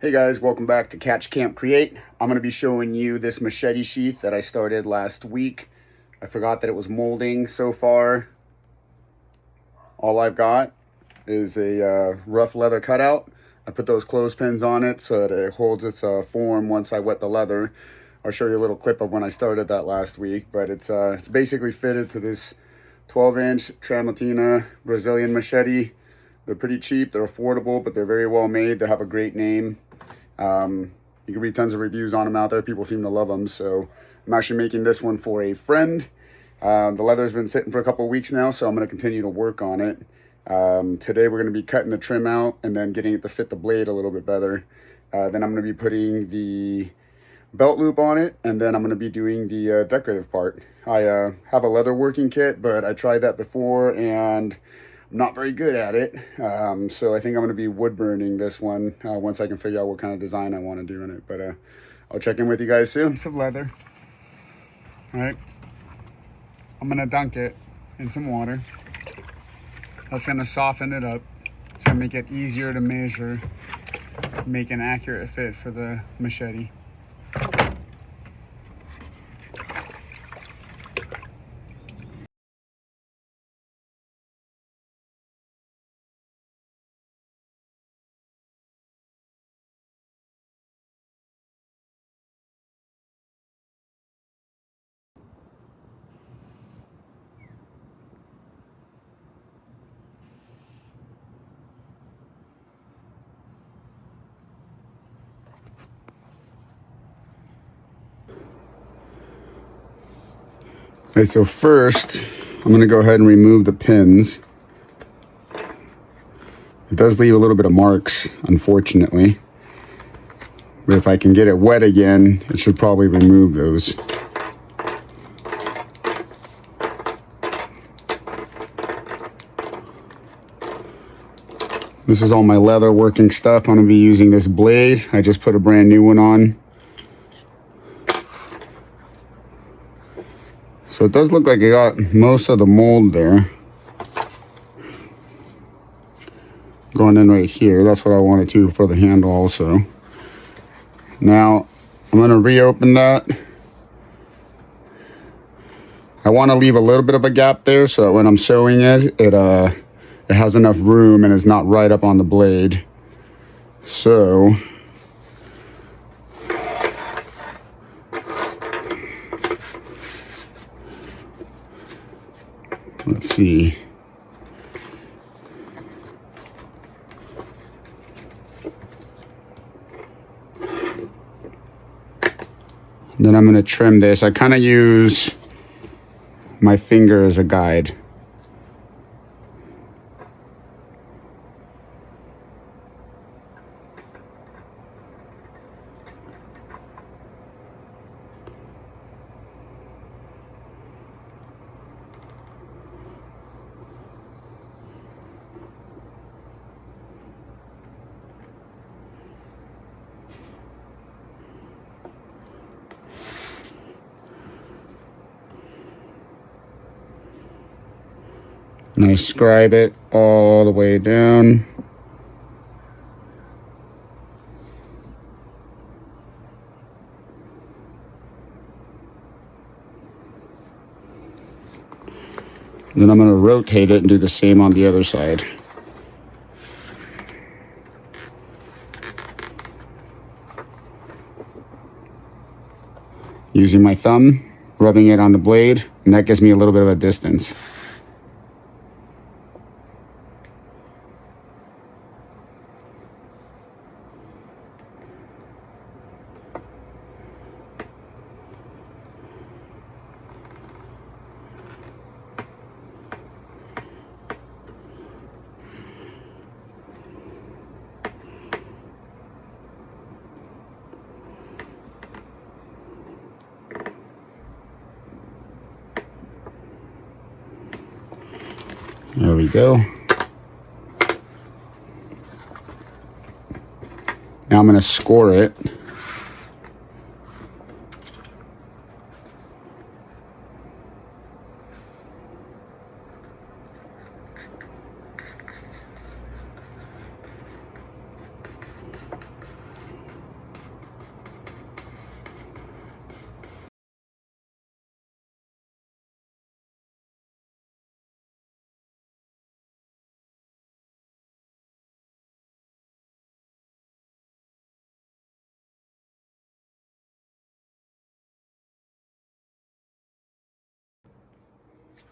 Hey guys, welcome back to Catch Camp Create. I'm going to be showing you this machete sheath that I started last week. I forgot that it was molding so far. All I've got is a rough leather cutout. I put those clothespins on it so that it holds its form once I wet the leather. I'll show you a little clip of when I started that last week, but it's basically fitted to this 12-inch tramontina Brazilian machete. They're pretty cheap, they're affordable, but they're very well made. They have a great name. You can read tons of reviews on them out there. People seem to love them. So I'm actually making this one for a friend. The leather's been sitting for a couple of weeks now, so I'm going to continue to work on it. Today we're going to be cutting the trim out and then getting it to fit the blade a little bit better. Then I'm going to be putting the belt loop on it, and then I'm going to be doing the decorative part. I have a leather working kit, but I tried that before and I'm not very good at it, so I think I'm going to be wood burning this one once I can figure out what kind of design I want to do in it. But I'll check in with you guys soon. Piece of leather. All right, I'm going to dunk it in some water. That's going to soften it up. It's going to make it easier to measure, make an accurate fit for the machete. Okay, so first, I'm going to go ahead and remove the pins. It does leave a little bit of marks, unfortunately. But if I can get it wet again, it should probably remove those. This is all my leather working stuff. I'm going to be using this blade. I just put a brand new one on. So it does look like I got most of the mold there. Going in right here. That's what I wanted to for the handle also. Now, I'm going to reopen that. I want to leave a little bit of a gap there so that when I'm sewing it, it has enough room and is not right up on the blade. So let's see. Then I'm going to trim this. I kind of use my finger as a guide. And I scribe it all the way down. Then I'm going to rotate it and do the same on the other side. Using my thumb, rubbing it on the blade, and that gives me a little bit of a distance. There we go. Now I'm going to score it.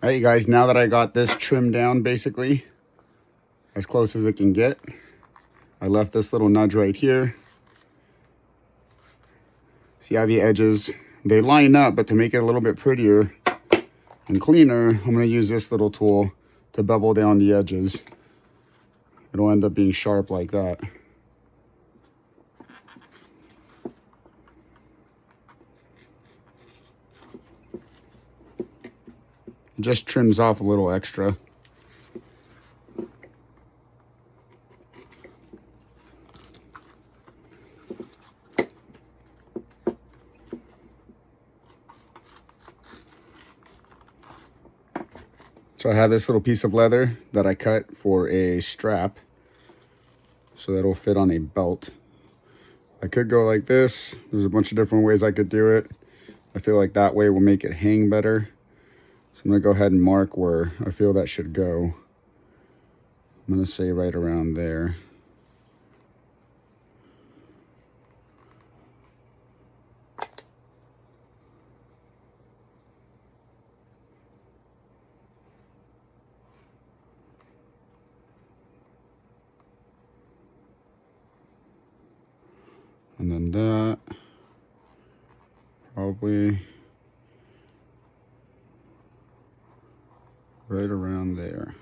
All right, you guys, now that I got this trimmed down basically as close as it can get, I left this little nudge right here. See how the edges, they line up, but to make it a little bit prettier and cleaner, I'm going to use this little tool to bevel down the edges. It'll end up being sharp like that. It just trims off a little extra. So I have this little piece of leather that I cut for a strap so that it'll fit on a belt. I could go like this. There's a bunch of different ways I could do it. I feel like that way will make it hang better. So I'm gonna go ahead and mark where I feel that should go. I'm gonna say right around there. And then that, probably right around there.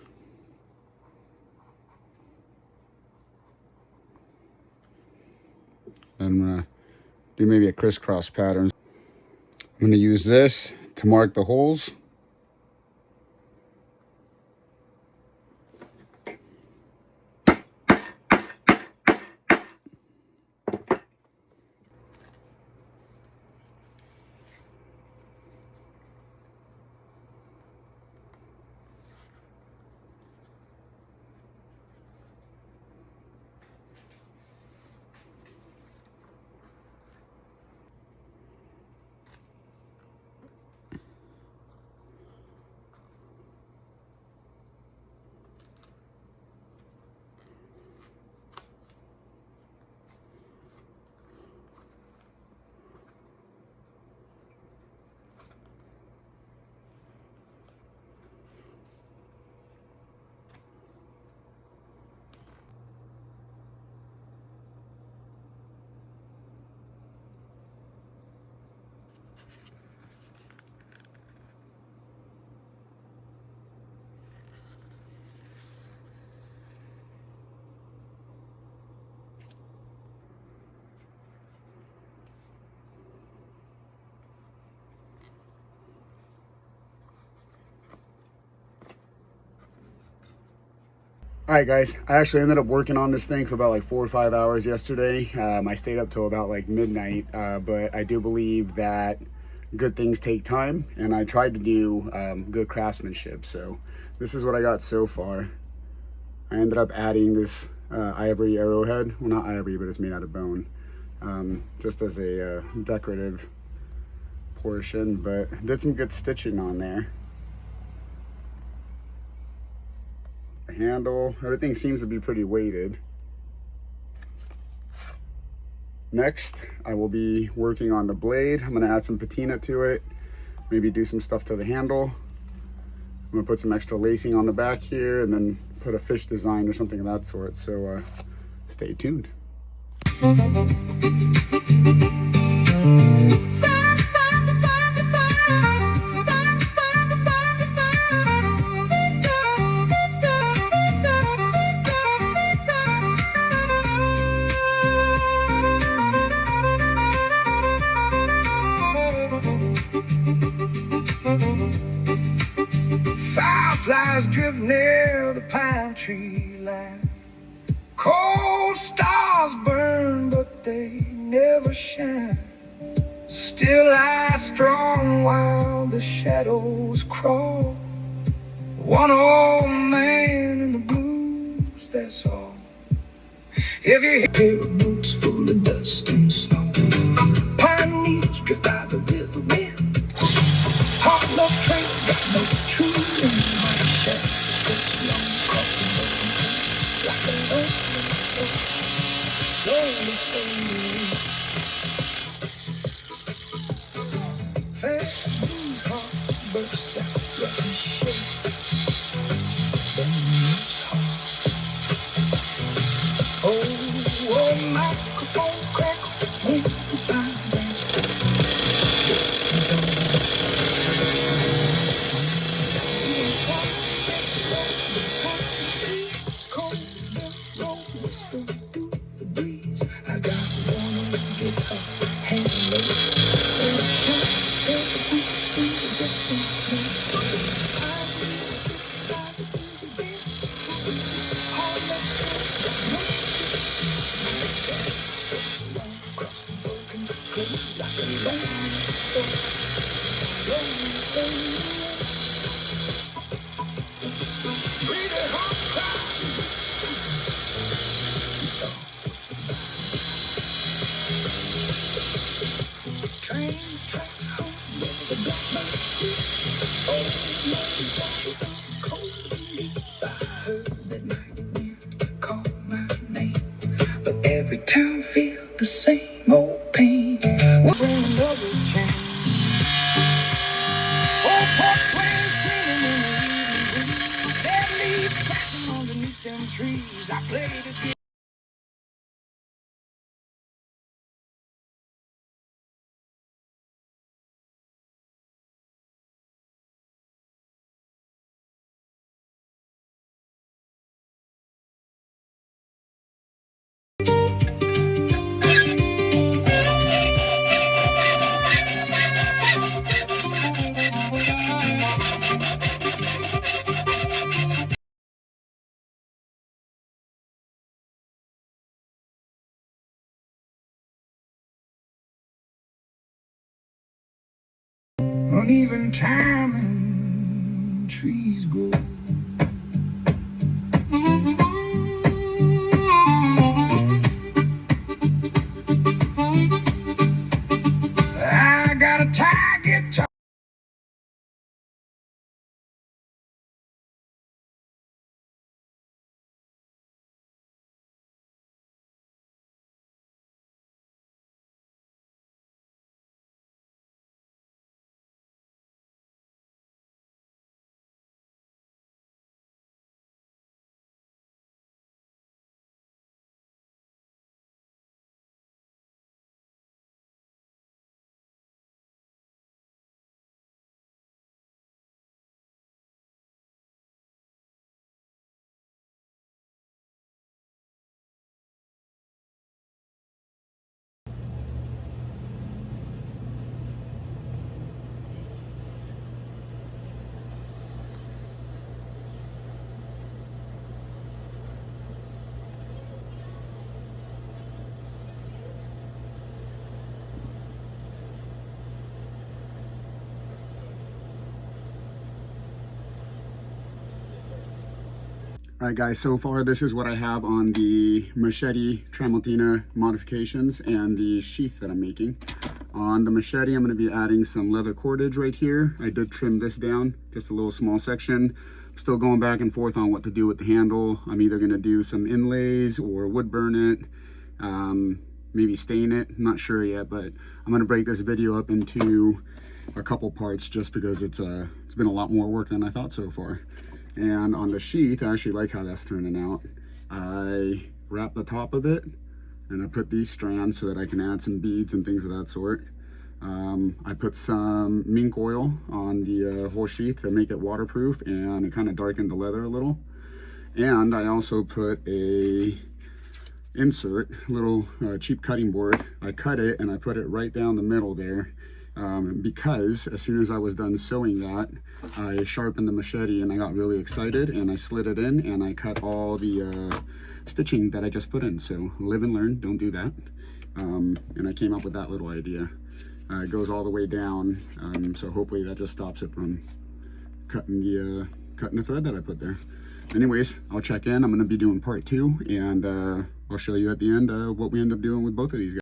And I'm gonna do maybe a crisscross pattern. I'm gonna use this to mark the holes. All right, guys, I actually ended up working on this thing for about like 4 or 5 hours yesterday. I stayed up till about like midnight, but I do believe that good things take time, and I tried to do good craftsmanship. So this is what I got so far. I ended up adding this ivory arrowhead. Well, not ivory, but it's made out of bone, just as a decorative portion, but did some good stitching on there. Handle, everything seems to be pretty weighted. Next, I will be working on the blade. I'm going to add some patina to it, maybe do some stuff to the handle. I'm going to put some extra lacing on the back here, and then put a fish design or something of that sort. So stay tuned. Fireflies drift near the pine tree line. Cold stars burn, but they never shine. Still I strong while the shadows crawl. One old man in the blues, that's all. If you hear boots full of dust and snow, pine needles drift by the river wind. Heart love train got no truth in my chest. It's long across the road, like a lonely slowly fading. Fast blue heart bursts out, rushing shade. Oh, microphone crackle when you vibrate. Cold the road whisper through the breeze. I got one guitar handmade. But every town feels the same old pain. We'll bring another change. Oh, pork twins singing in the evening breeze. Dead leaves cracking underneath them trees. I played it. Uneven time and trees grow. I got a tie guitar. All right, guys, so far this is what I have on the machete tramontina modifications and the sheath that I'm making. On the machete, I'm going to be adding some leather cordage right here. I did trim this down, just a little small section. I'm still going back and forth on what to do with the handle. I'm either going to do some inlays or wood burn it, maybe stain it. I'm not sure yet, but I'm going to break this video up into a couple parts just because it's been a lot more work than I thought so far. And on the sheath, I actually like how that's turning out. I wrap the top of it and I put these strands so that I can add some beads and things of that sort. I put some mink oil on the whole sheath to make it waterproof, and it kind of darkened the leather a little. And I also put a insert, little cheap cutting board. I cut it and I put it right down the middle there. Because as soon as I was done sewing that, I sharpened the machete and I got really excited and I slid it in and I cut all the stitching that I just put in. So live and learn, don't do that. And I came up with that little idea. It goes all the way down, so hopefully that just stops it from cutting the thread that I put there. Anyways, I'll check in. I'm going to be doing part 2, and I'll show you at the end what we end up doing with both of these guys.